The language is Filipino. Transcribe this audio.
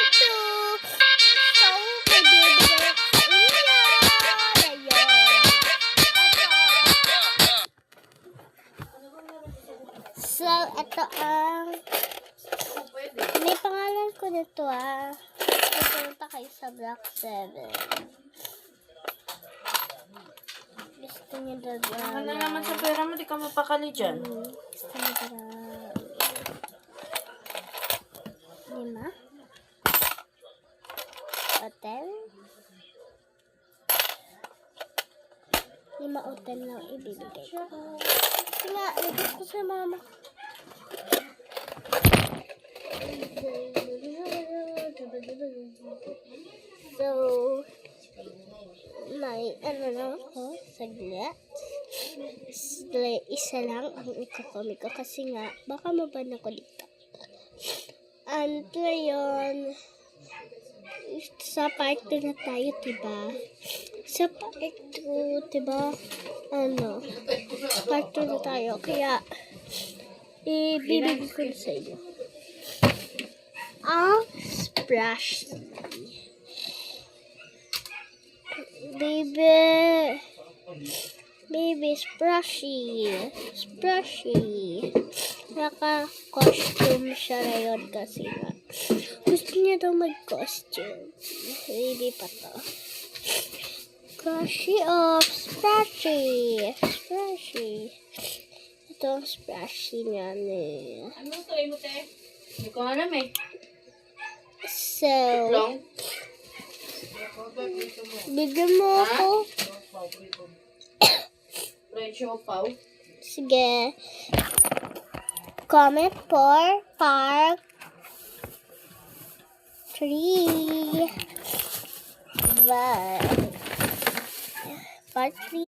part 2. So, may bibigay ako sa inyo. Ayun. So, ito ang may pangalan ko nito pupunta kayo sa Block 7. Gusto niyo Ano na naman sa pera mo, di ka mapakali dyan. Gusto niyo Lima? Hotel? 5 hotel lang ibibigay ko. Kasi nga, nabit ko sa mama. So, may lang ako, saglit. Isa lang ang ikakomi ko kasi nga, baka maban ako dito. And ngayon, sa part 2 na tayo, diba? Sa part 2, diba? Part 2 na tayo. Kaya, ibibigay ko na sa inyo. Ang splash. Baby splashy. Naka-costume siya ngayon kasi nga. Gusto niya daw mag-costume. Baby pa to. Splashy of splashy. Ito ang splashy niya. Ano try mo, te? Hindi ko alam eh. So, Long? bigyan mo ako. Presyo pau? Sige. Comment for part 3. Bye. Part 3.